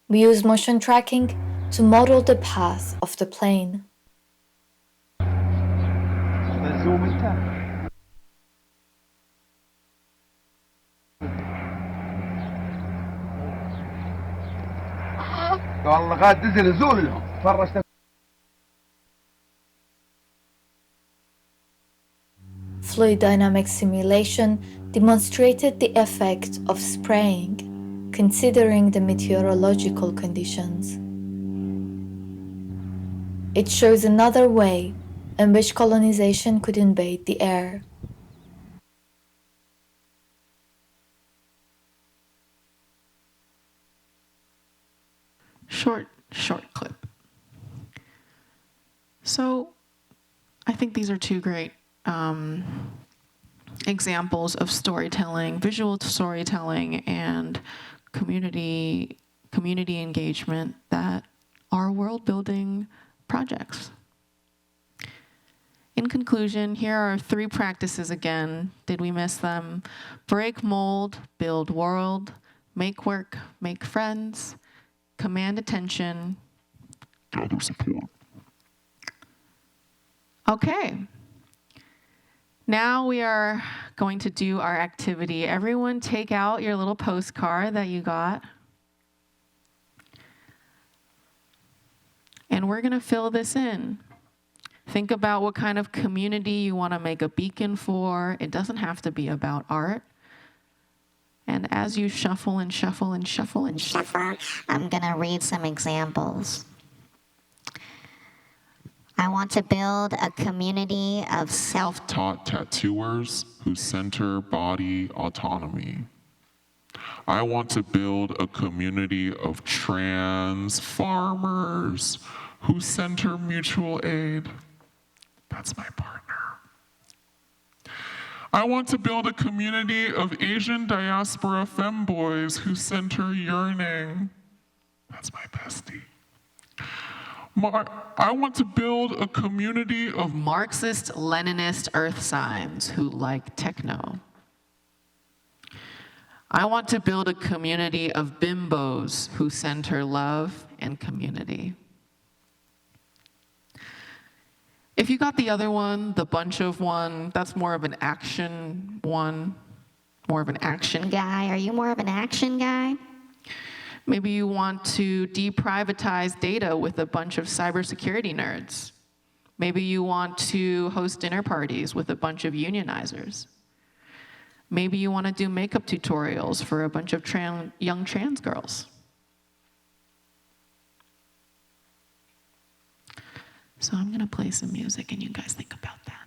We used motion tracking to model the path of the plane. والله قاعد تنزل زول لهم فرشت. Fluid dynamic simulation demonstrated the effect of spraying, considering the meteorological conditions. It shows another way in which colonization could invade the air. Short clip. So I think these are two great examples of storytelling, visual storytelling, and community engagement that are world-building projects. In conclusion, here are 3 practices again. Did we miss them? Break mold, build world, make work, make friends, command attention, gather support. Okay. Now we are going to do our activity. Everyone take out your little postcard that you got. And we're going to fill this in. Think about what kind of community you want to make a beacon for. It doesn't have to be about art. And as you shuffle and shuffle and shuffle and shuffle, I'm going to read some examples. I want to build a community of self-taught tattooers who center body autonomy. I want to build a community of trans farmers who center mutual aid. That's my partner. I want to build a community of Asian diaspora femboys who center yearning. That's my bestie. I want to build a community of Marxist Leninist earth signs who like techno. I want to build a community of bimbos who center love and community. If you got the other one, the bunch of one, that's more of an action one, more of an action guy. Are you more of an action guy? Maybe you want to deprivatize data with a bunch of cybersecurity nerds. Maybe you want to host dinner parties with a bunch of unionizers. Maybe you want to do makeup tutorials for a bunch of young trans girls. So I'm going to play some music and you guys think about that.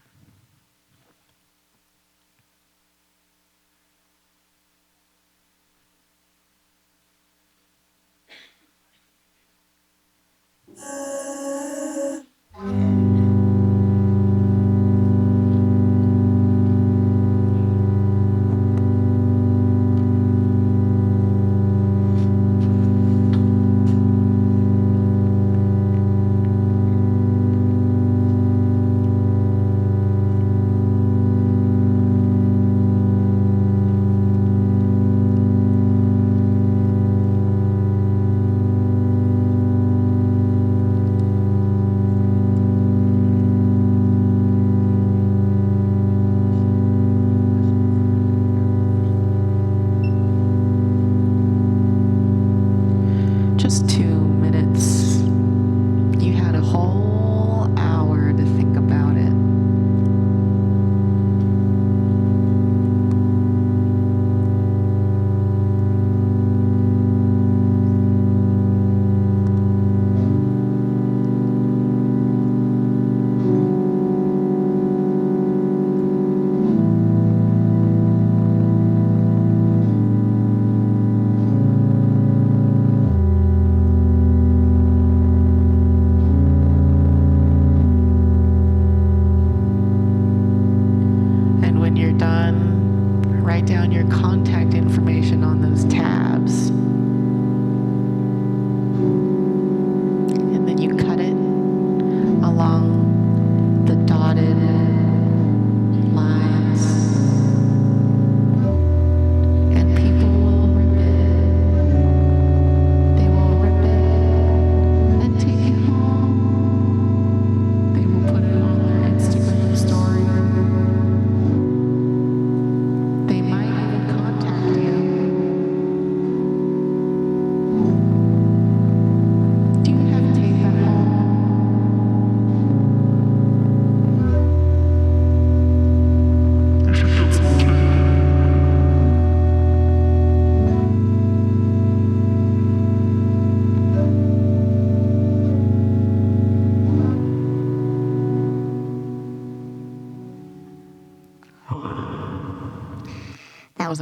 Just 2 minutes. You had a whole hour to think about it.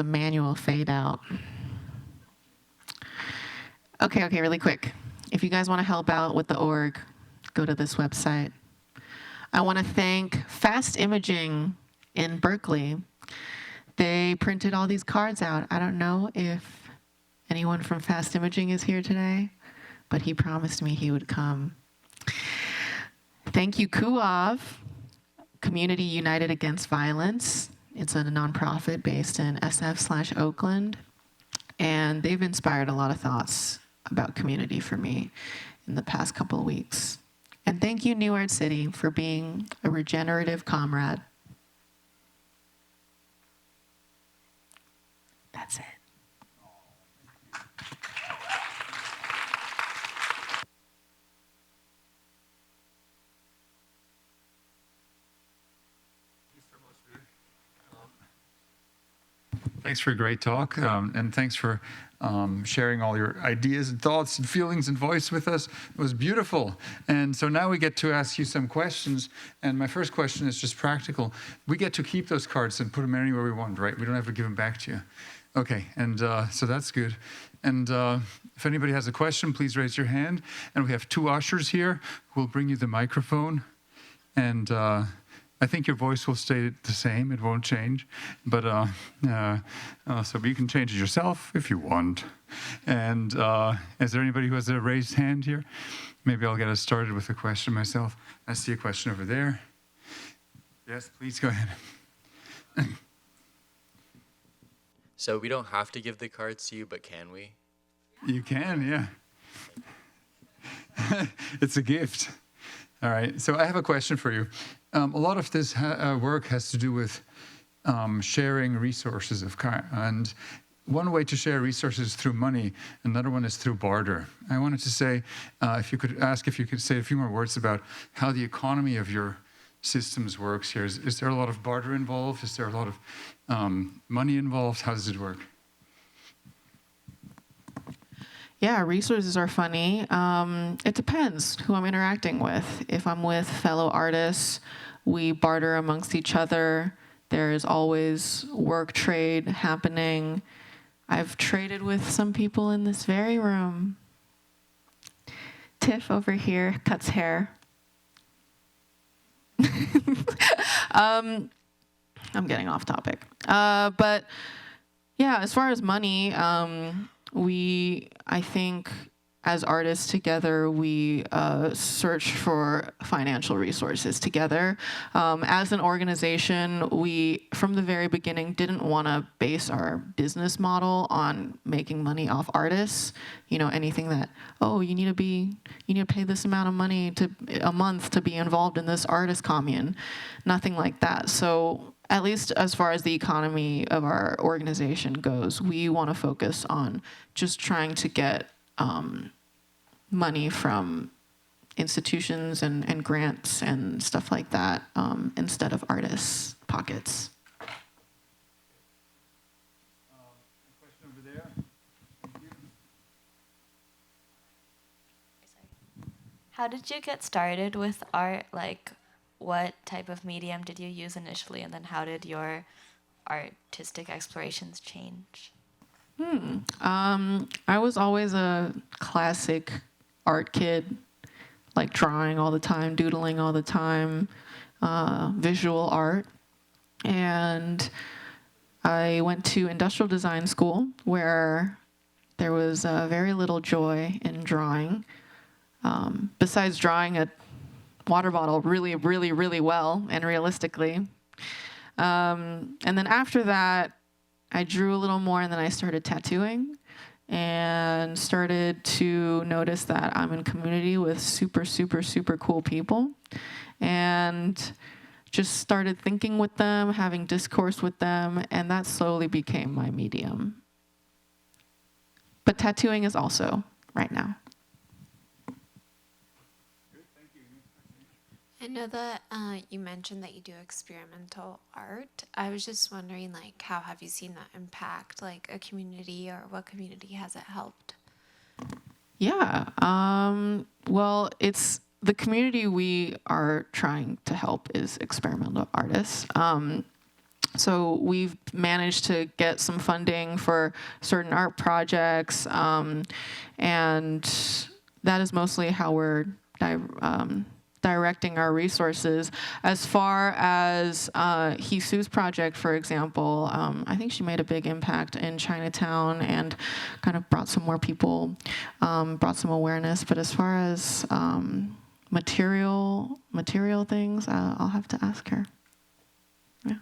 a manual fade out. Okay, really quick. If you guys want to help out with the org, go to this website. I want to thank Fast Imaging in Berkeley. They printed all these cards out. I don't know if anyone from Fast Imaging is here today, but he promised me he would come. Thank you, Kuav, Community United Against Violence. It's a nonprofit based in SF/Oakland, and they've inspired a lot of thoughts about community for me in the past couple of weeks. And thank you, New Art City, for being a regenerative comrade. That's it. Thanks for a great talk, and thanks for sharing all your ideas and thoughts and feelings and voice with us. It was beautiful. And so now we get to ask you some questions. And my first question is just practical. We get to keep those cards and put them anywhere we want, right? We don't have to give them back to you. Okay, and so that's good. And if anybody has a question, please raise your hand. And we have two ushers here who will bring you the microphone. And I think your voice will stay the same. It won't change. But so you can change it yourself if you want. And is there anybody who has a raised hand here? Maybe I'll get us started with a question myself. I see a question over there. Yes, please go ahead. So we don't have to give the cards to you, but can we? You can, yeah. It's a gift. All right, so I have a question for you. A lot of this work has to do with sharing resources and one way to share resources is through money, another one is through barter. I wanted to say, if you could say a few more words about how the economy of your systems works here. Is there a lot of barter involved? Is there a lot of money involved? How does it work? Yeah, resources are funny. It depends who I'm interacting with. If I'm with fellow artists, we barter amongst each other. There is always work trade happening. I've traded with some people in this very room. Tiff over here cuts hair. I'm getting off topic. But yeah, as far as money, I think as artists together, we search for financial resources together. As an organization, we, from the very beginning, didn't want to base our business model on making money off artists. You know, anything that, you need to pay this amount of money a month to be involved in this artist commune. Nothing like that. So at least as far as the economy of our organization goes, we want to focus on just trying to get money from institutions and grants and stuff like that instead of artists' pockets. Question over there. How did you get started with art? Like, what type of medium did you use initially, and then how did your artistic explorations change? I was always a classic art kid, like drawing all the time, doodling all the time, visual art. And I went to industrial design school where there was very little joy in drawing, besides drawing a water bottle really, really, really well and realistically. And then after that, I drew a little more, and then I started tattooing and started to notice that I'm in community with super, super, super cool people, and just started thinking with them, having discourse with them, and that slowly became my medium. But tattooing is also right now. I know that you mentioned that you do experimental art. I was just wondering, like, how have you seen that impact, like, a community, or what community has it helped? Yeah. Well, it's the community we are trying to help is experimental artists. So we've managed to get some funding for certain art projects, and that is mostly how we're directing our resources. As far as Hisu's project, for example, I think she made a big impact in Chinatown and kind of brought some more people, brought some awareness. But as far as material things, I'll have to ask her. Yeah.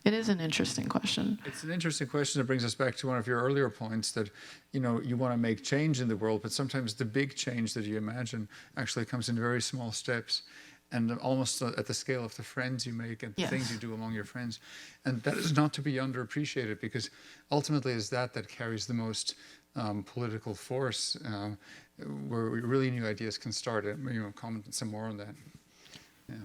It is an interesting question. It's an interesting question that brings us back to one of your earlier points that, you want to make change in the world, but sometimes the big change that you imagine actually comes in very small steps and almost at the scale of the friends you make and the things you do among your friends. And that is not to be underappreciated, because ultimately it's that carries the most political force, where really new ideas can start. Comment some more on that. Yeah.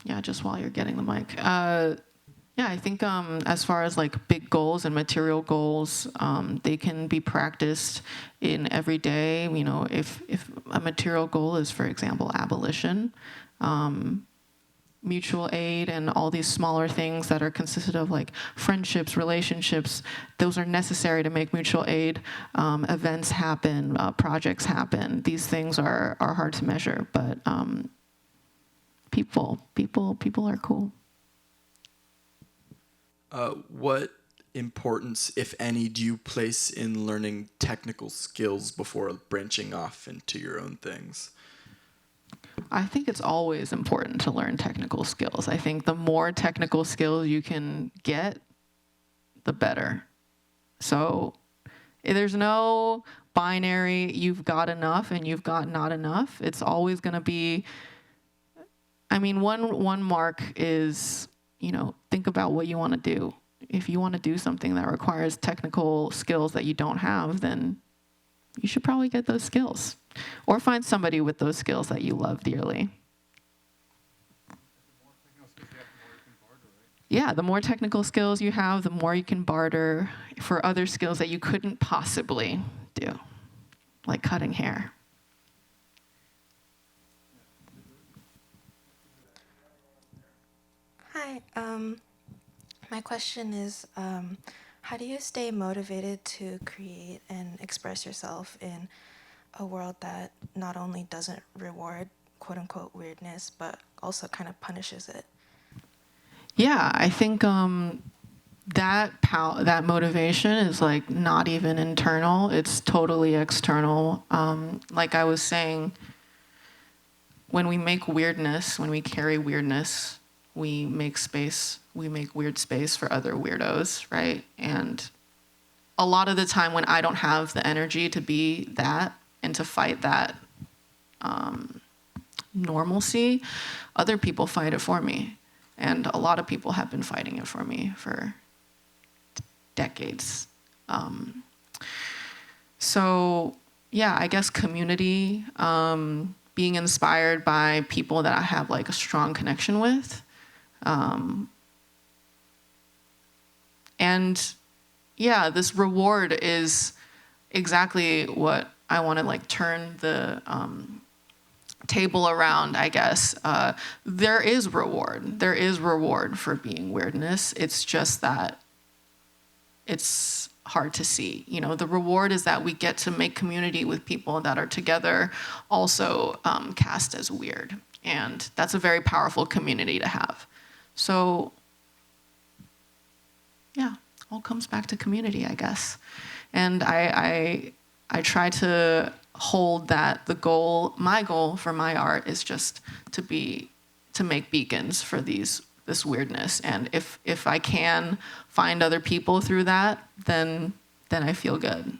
Yeah, just while you're getting the mic. I think as far as like big goals and material goals, they can be practiced in every day. If a material goal is, for example, abolition, mutual aid and all these smaller things that are consisted of like friendships, relationships, those are necessary to make mutual aid. Events happen, projects happen. These things are hard to measure, but people are cool. What importance, if any, do you place in learning technical skills before branching off into your own things? I think it's always important to learn technical skills. I think the more technical skills you can get, the better. So there's no binary, you've got enough and you've got not enough. It's always going to be, one mark is, think about what you want to do. If you want to do something that requires technical skills that you don't have, then you should probably get those skills. Or find somebody with those skills that you love dearly. Yeah, the more technical skills you have, the more you can barter for other skills that you couldn't possibly do, like cutting hair. Hi, my question is, how do you stay motivated to create and express yourself in a world that not only doesn't reward quote-unquote weirdness, but also kind of punishes it? Yeah, I think that motivation is like not even internal, it's totally external. Like I was saying, when we make weirdness, when we carry weirdness, we make weird space for other weirdos, right? And a lot of the time when I don't have the energy to be that and to fight that normalcy, other people fight it for me. And a lot of people have been fighting it for me for decades. So yeah, I guess community, being inspired by people that I have like a strong connection with. And yeah, this reward is exactly what I want to like turn the table around, I guess. There is reward. There is reward for being weirdness. It's just that it's hard to see. The reward is that we get to make community with people that are together, also cast as weird. And that's a very powerful community to have. So yeah, all comes back to community, I guess. And I try to hold that my goal for my art is just to make beacons for this weirdness. And if I can find other people through that, then I feel good.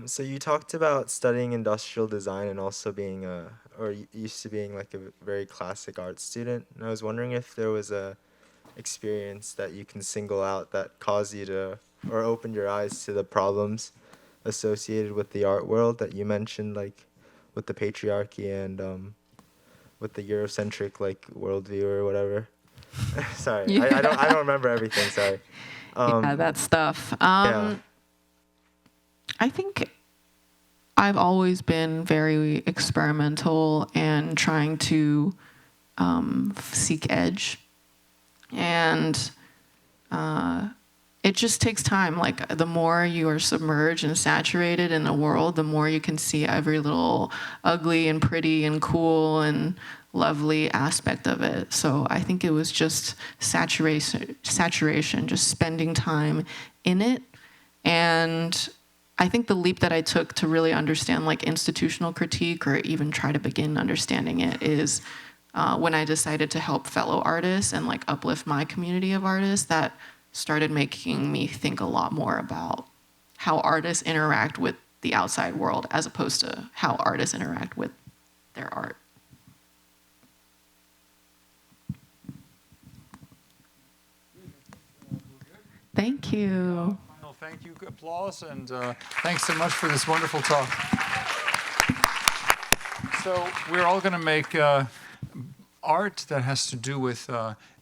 So you talked about studying industrial design and also being used to being like a very classic art student. And I was wondering if there was a experience that you can single out that caused you to, or opened your eyes to the problems associated with the art world that you mentioned, like with the patriarchy and with the Eurocentric like worldview or whatever. Sorry, yeah. I don't remember everything. Sorry. Yeah, that stuff. Yeah. I think I've always been very experimental and trying to seek edge. And it just takes time. Like, the more you are submerged and saturated in the world, the more you can see every little ugly and pretty and cool and lovely aspect of it. So I think it was just saturation, just spending time in it. And I think the leap that I took to really understand like institutional critique, or even try to begin understanding it, is when I decided to help fellow artists and like uplift my community of artists. That started making me think a lot more about how artists interact with the outside world as opposed to how artists interact with their art. Thank you. Final thank you, applause, and thanks so much for this wonderful talk. So we're all going to make art that has to do with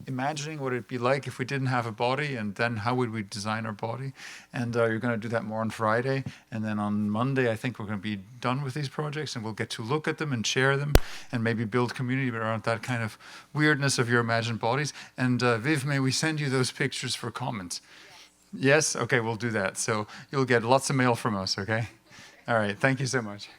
imagining what it'd be like if we didn't have a body, and then how would we design our body. And you're going to do that more on Friday. And then on Monday, I think we're going to be done with these projects, and we'll get to look at them and share them and maybe build community around that kind of weirdness of your imagined bodies. And Viv, may we send you those pictures for comments? Yes? Okay, we'll do that. So you'll get lots of mail from us, okay? All right, thank you so much.